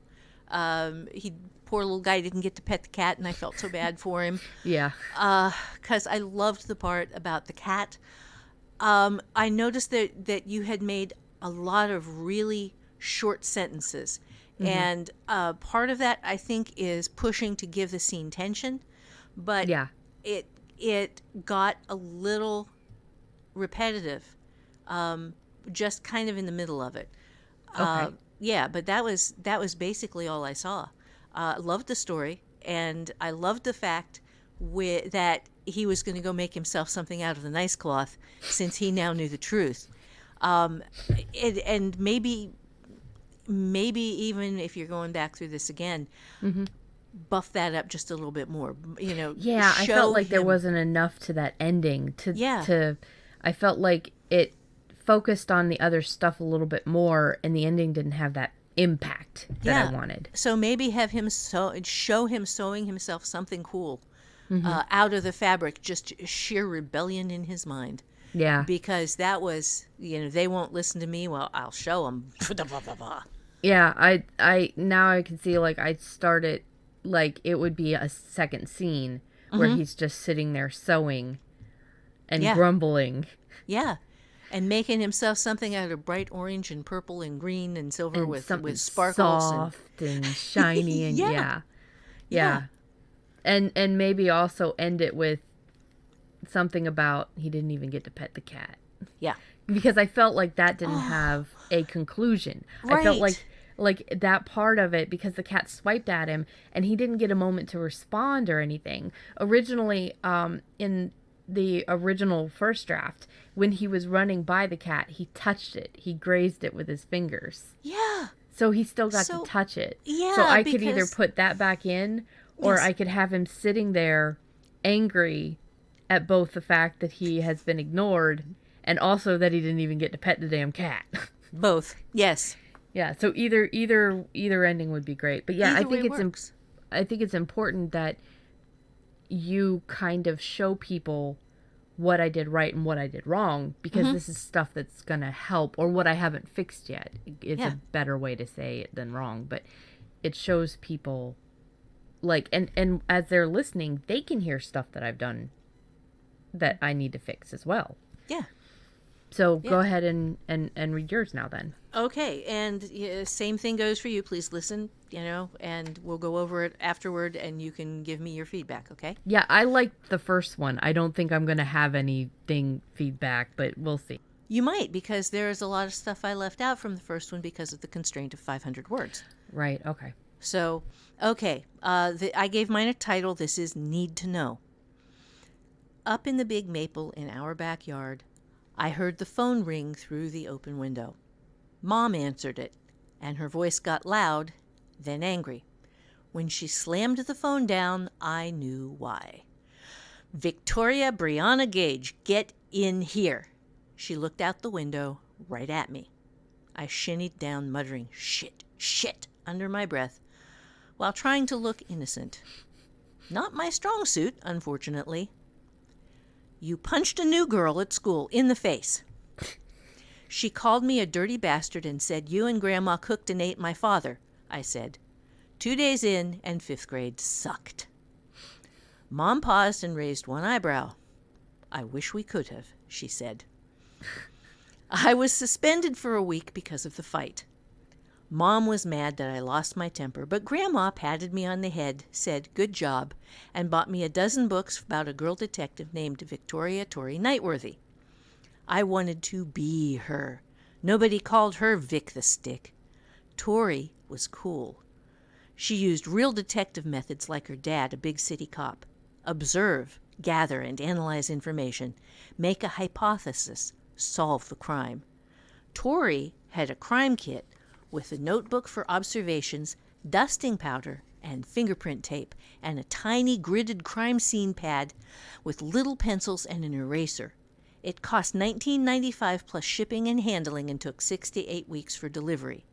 Poor little guy didn't get to pet the cat, and I felt so bad for him. Yeah. Because I loved the part about the cat. I noticed that you had made a lot of really short sentences. Mm-hmm. And part of that, I think, is pushing to give the scene tension. But yeah. It got a little repetitive, just kind of in the middle of it. Okay. Yeah, but that was basically all I saw. Loved the story, and I loved the fact that he was going to go make himself something out of the nice cloth, since he now knew the truth. And maybe even if you're going back through this again, mm-hmm. buff that up just a little bit more. Yeah, I felt like there wasn't enough to that ending. I felt like it focused on the other stuff a little bit more, and the ending didn't have that impact that I wanted. So maybe have him show him sewing himself something cool, mm-hmm. Out of the fabric, just sheer rebellion in his mind. Yeah. Because that was, they won't listen to me. Well, I'll show them. Yeah, I now I can see, like, I'd start it like it would be a second scene where mm-hmm. he's just sitting there sewing and grumbling. Yeah. And making himself something out of bright orange and purple and green and silver and with sparkles. Soft and shiny. And yeah. And maybe also end it with something about he didn't even get to pet the cat. Yeah. Because I felt like that didn't have a conclusion. Right. I felt like that part of it, because the cat swiped at him and he didn't get a moment to respond or anything. Originally, in the original first draft, when he was running by the cat, he touched it. He grazed it with his fingers. Yeah. So he still got to touch it. Yeah. So I could either put that back in, or I could have him sitting there angry at both the fact that he has been ignored and also that he didn't even get to pet the damn cat. Both. Yes. Yeah. So either ending would be great. But yeah, I think it's important that you kind of show people what I did right and what I did wrong, because mm-hmm. this is stuff that's going to help, or what I haven't fixed yet. It's a better way to say it than wrong, but it shows people, like, and as they're listening, they can hear stuff that I've done that I need to fix as well. Yeah. So go ahead and read yours now then. Okay, and same thing goes for you. Please listen, and we'll go over it afterward, and you can give me your feedback, okay? Yeah, I liked the first one. I don't think I'm going to have anything feedback, but we'll see. You might, because there is a lot of stuff I left out from the first one because of the constraint of 500 words. Right, okay. So, okay, I gave mine a title. This is Need to Know. Up in the big maple in our backyard, I heard the phone ring through the open window. Mom answered it, and her voice got loud, then angry. When she slammed the phone down, I knew why. Victoria Brianna Gage, get in here. She looked out the window, right at me. I shinnied down, muttering, shit, shit, under my breath, while trying to look innocent. Not my strong suit, unfortunately. You punched a new girl at school in the face. She called me a dirty bastard and said, "You and Grandma cooked and ate my father," I said. 2 days in, and 5th grade sucked. Mom paused and raised one eyebrow. "I wish we could have," she said. I was suspended for a week because of the fight. Mom was mad that I lost my temper, but Grandma patted me on the head, said, "Good job," and bought me a dozen books about a girl detective named Victoria Torrey Nightworthy. I wanted to be her. Nobody called her Vic the Stick. Torrey was cool. She used real detective methods like her dad, a big city cop. Observe, gather, and analyze information. Make a hypothesis. Solve the crime. Torrey had a crime kit with a notebook for observations, dusting powder, and fingerprint tape, and a tiny gridded crime scene pad with little pencils and an eraser. It cost $19.95 plus shipping and handling and took 6 to 8 weeks for delivery.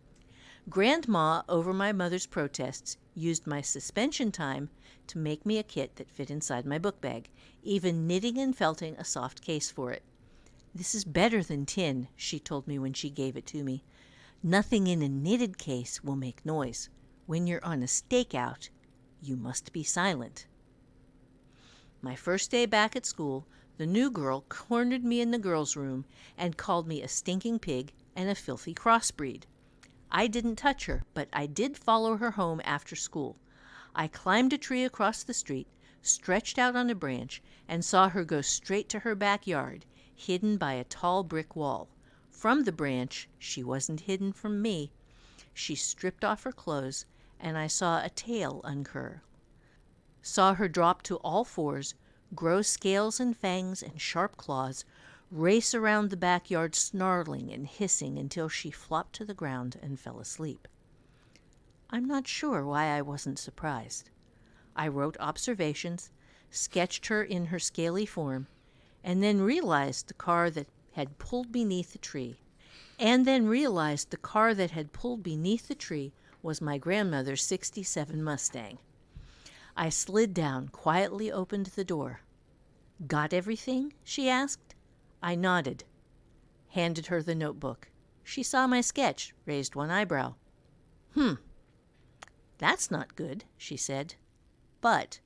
Grandma, over my mother's protests, used my suspension time to make me a kit that fit inside my book bag, even knitting and felting a soft case for it. "This is better than tin," she told me when she gave it to me. "Nothing in a knitted case will make noise. When you're on a stakeout, you must be silent." My first day back at school, the new girl cornered me in the girls' room and called me a stinking pig and a filthy crossbreed. I didn't touch her, but I did follow her home after school. I climbed a tree across the street, stretched out on a branch, and saw her go straight to her backyard, hidden by a tall brick wall. From the branch, she wasn't hidden from me. She stripped off her clothes, and I saw a tail uncurl. Saw her drop to all fours, grow scales and fangs and sharp claws, race around the backyard snarling and hissing until she flopped to the ground and fell asleep. I'm not sure why I wasn't surprised. I wrote observations, sketched her in her scaly form, and then realized the car that had pulled beneath the tree was my grandmother's '67 Mustang. I slid down, quietly opened the door. "Got everything?" she asked. I nodded, handed her the notebook. She saw my sketch, raised one eyebrow. That's not good," she said. "But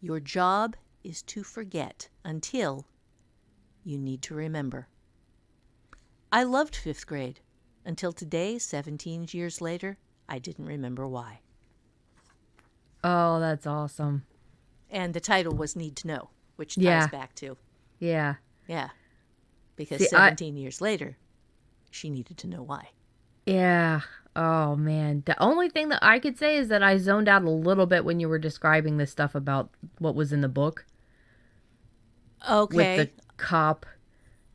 your job is to forget until you need to remember." I loved 5th grade. Until today, 17 years later, I didn't remember why. Oh, that's awesome. And the title was Need to Know, which ties Yeah. back to, Yeah. yeah, because See, 17 years later, she needed to know why. Yeah. Oh, man. The only thing that I could say is that I zoned out a little bit when you were describing this stuff about what was in the book Okay. with the cop,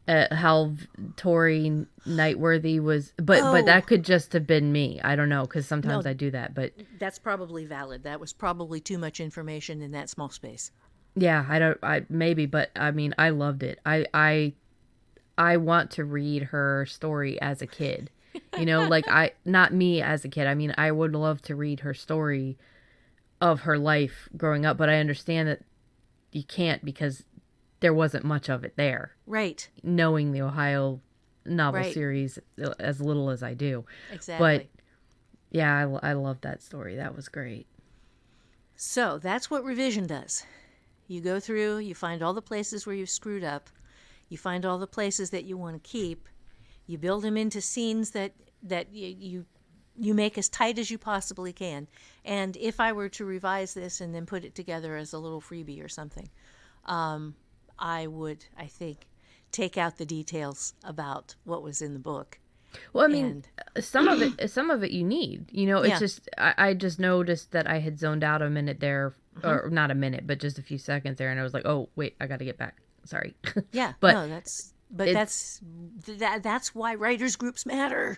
how Tori Nightworthy was, but that could just have been me. I don't know, because sometimes No. I do that, but That's probably valid. That was probably too much information in that small space. yeah, maybe, but I mean, I loved it. I want to read her story as a kid. You know, like not me as a kid. I mean, I would love to read her story of her life growing up, but I understand that you can't because there wasn't much of it there. Right. Knowing the Ohio novel Right. series as little as I do. Exactly. But yeah, I love that story. That was great. So that's what revision does. You go through, you find all the places where you've screwed up, you find all the places that you want to keep, you build them into scenes that you make as tight as you possibly can. And if I were to revise this and then put it together as a little freebie or something, I would, I think, take out the details about what was in the book. Well, I mean, some of it you need. You know, it's Yeah. just I just noticed that I had zoned out a minute there, or not a minute, but just a few seconds there, and I was like, oh wait, I got to get back. Sorry. Yeah, But no, that's why writers groups matter.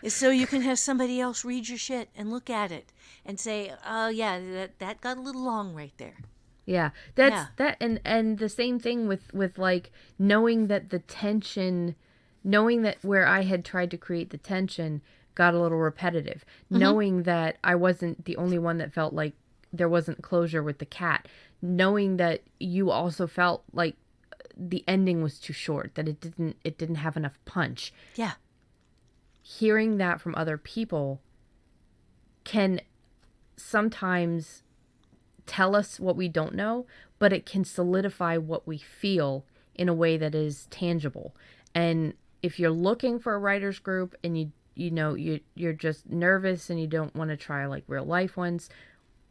Is so you can have somebody else read your shit and look at it and say, "Oh yeah, that got a little long right there." Yeah, that, and the same thing with like knowing that the tension, knowing that where I had tried to create the tension got a little repetitive, knowing that I wasn't the only one that felt like there wasn't closure with the cat, knowing that you also felt like the ending was too short, that it didn't have enough punch. Yeah. Hearing that from other people can sometimes tell us what we don't know, but it can solidify what we feel in a way that is tangible. And if you're looking for a writer's group and you're just nervous and you don't want to try like real life ones,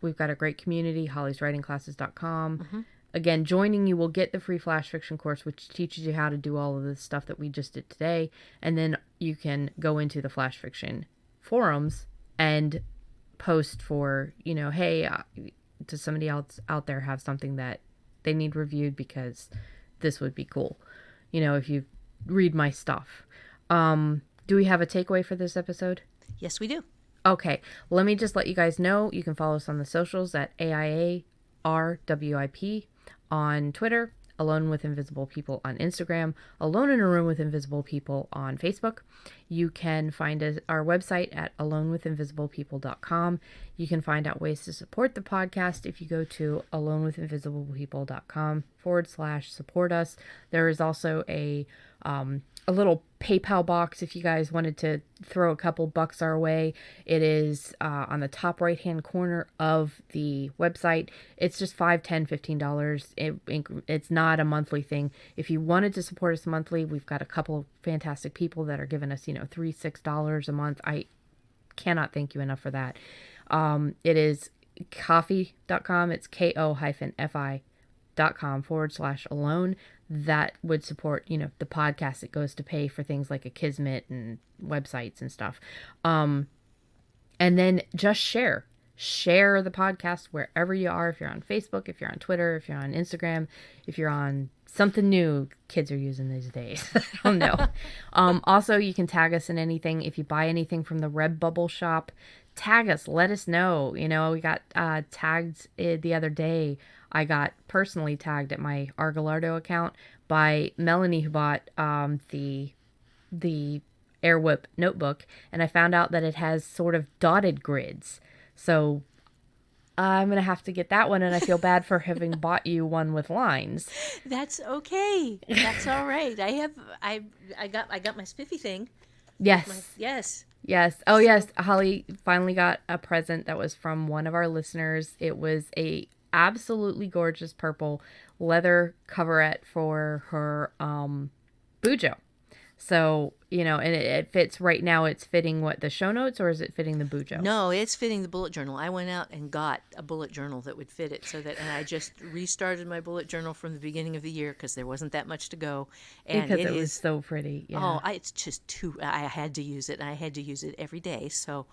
we've got a great community, hollyswritingclasses.com. Mm-hmm. Again, joining you will get the free flash fiction course, which teaches you how to do all of the stuff that we just did today. And then you can go into the flash fiction forums and post for, hey, does somebody else out there have something that they need reviewed, because this would be cool, if you read my stuff. Do we have a takeaway for this episode? Yes, we do. Okay, let me just let you guys know. You can follow us on the socials at AIARWIP on Twitter, Alone with Invisible People on Instagram, Alone in a Room with Invisible People on Facebook. You can find our website at alonewithinvisiblepeople.com. You can find out ways to support the podcast if you go to alonewithinvisiblepeople.com/support us. There is also a little PayPal box if you guys wanted to throw a couple bucks our way. It is on the top right hand corner of the website. It's just $5, $10, $15. It's not a monthly thing. If you wanted to support us monthly, we've got a couple of fantastic people that are giving us $3, $6 a month. I cannot thank you enough for that. It is ko-fi.com. It's ko-fi.com/alone. That would support, the podcast. It goes to pay for things like a Kismet and websites and stuff. And then just share the podcast wherever you are. If you're on Facebook, if you're on Twitter, if you're on Instagram, if you're on something new kids are using these days. I don't know. Also, you can tag us in anything. If you buy anything from the Redbubble shop, tag us. Let us know. We got tagged the other day. I got personally tagged at my Galardo account by Melanie, who bought the Airwhip notebook, and I found out that it has sort of dotted grids. So I'm going to have to get that one, and I feel bad for having bought you one with lines. That's okay. That's all right. I got my spiffy thing. Yes. Yes. Yes. Oh, yes. Holly finally got a present that was from one of our listeners. It was a absolutely gorgeous purple leather coverette for her Bujo. So, and it fits right now. It's fitting what, the show notes, or is it fitting the Bujo? No, it's fitting the bullet journal. I went out and got a bullet journal that would fit it, and I just restarted my bullet journal from the beginning of the year because there wasn't that much to go. And because it was so pretty. Yeah. Oh, it's just I had to use it, and I had to use it every day. So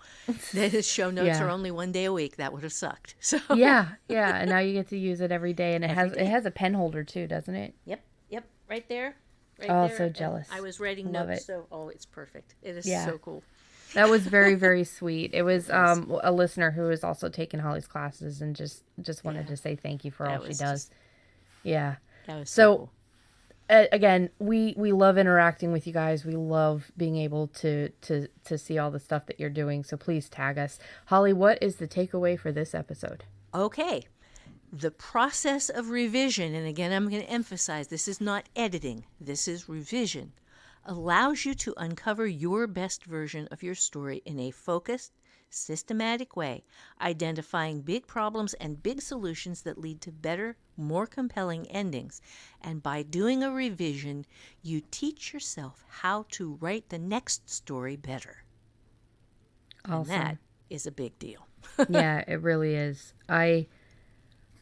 the show notes are only one day a week. That would have sucked. So yeah. And now you get to use it every day, and it has a pen holder too, doesn't it? Yep, right there. Right there. So jealous. I was writing Love notes, it. so it's perfect. It is so cool. That was very, very sweet. It was a listener who is also taking Holly's classes and just wanted to say thank you for all she does. That was so cool. Again, we love interacting with you guys. We love being able to see all the stuff that you're doing. So please tag us. Holly, what is the takeaway for this episode? Okay. The process of revision, and again, I'm going to emphasize, this is not editing, this is revision, allows you to uncover your best version of your story in a focused, systematic way, identifying big problems and big solutions that lead to better, more compelling endings. And by doing a revision, you teach yourself how to write the next story better. Awesome. And that is a big deal. Yeah, it really is.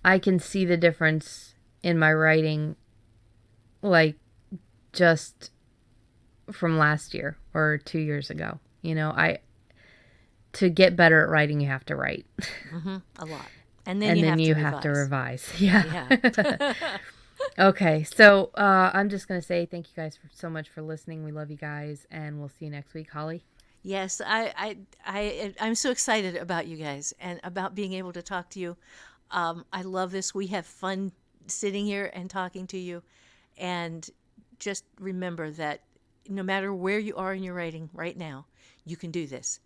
I can see the difference in my writing, like, just from last year or 2 years ago. To get better at writing, you have to write. A lot. And then you have to revise. Yeah. Okay, so I'm just going to say thank you guys so much for listening. We love you guys, and we'll see you next week. Holly? Yes, I'm so excited about you guys and about being able to talk to you. I love this. We have fun sitting here and talking to you. And just remember that no matter where you are in your writing right now, you can do this.